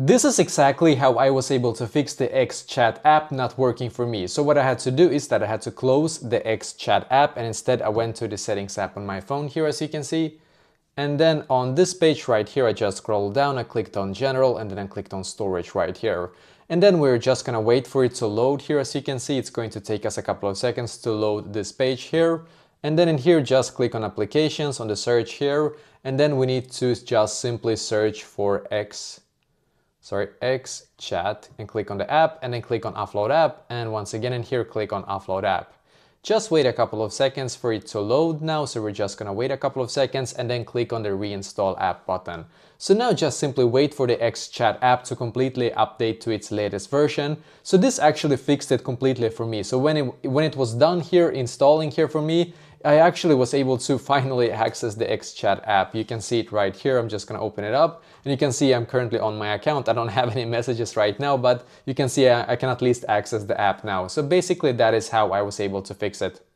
This is exactly how I was able to fix the XChat app not working for me. So what I had to do is that I had to close the XChat app, and instead I went to the settings app on my phone here, as you can see. And then on this page right here, I just scrolled down, I clicked on general, and then I clicked on storage right here. And then we're just gonna wait for it to load here. As you can see, it's going to take us a couple of seconds to load this page here. And then in here, just click on applications on the search here. And then we need to just simply search for XChat and click on the app, and then click on offload app, and once again in here click on offload app. Just wait a couple of seconds for it to load now, so we're just gonna wait a couple of seconds and then click on the reinstall app button. So now just simply wait for the XChat app to completely update to its latest version. So this actually fixed it completely for me. So when it was done here, installing here for me, I actually was able to finally access the XChat app. You can see it right here. I'm just gonna open it up, and you can see I'm currently on my account. I don't have any messages right now, but you can see I can at least access the app now. So basically that is how I was able to fix it.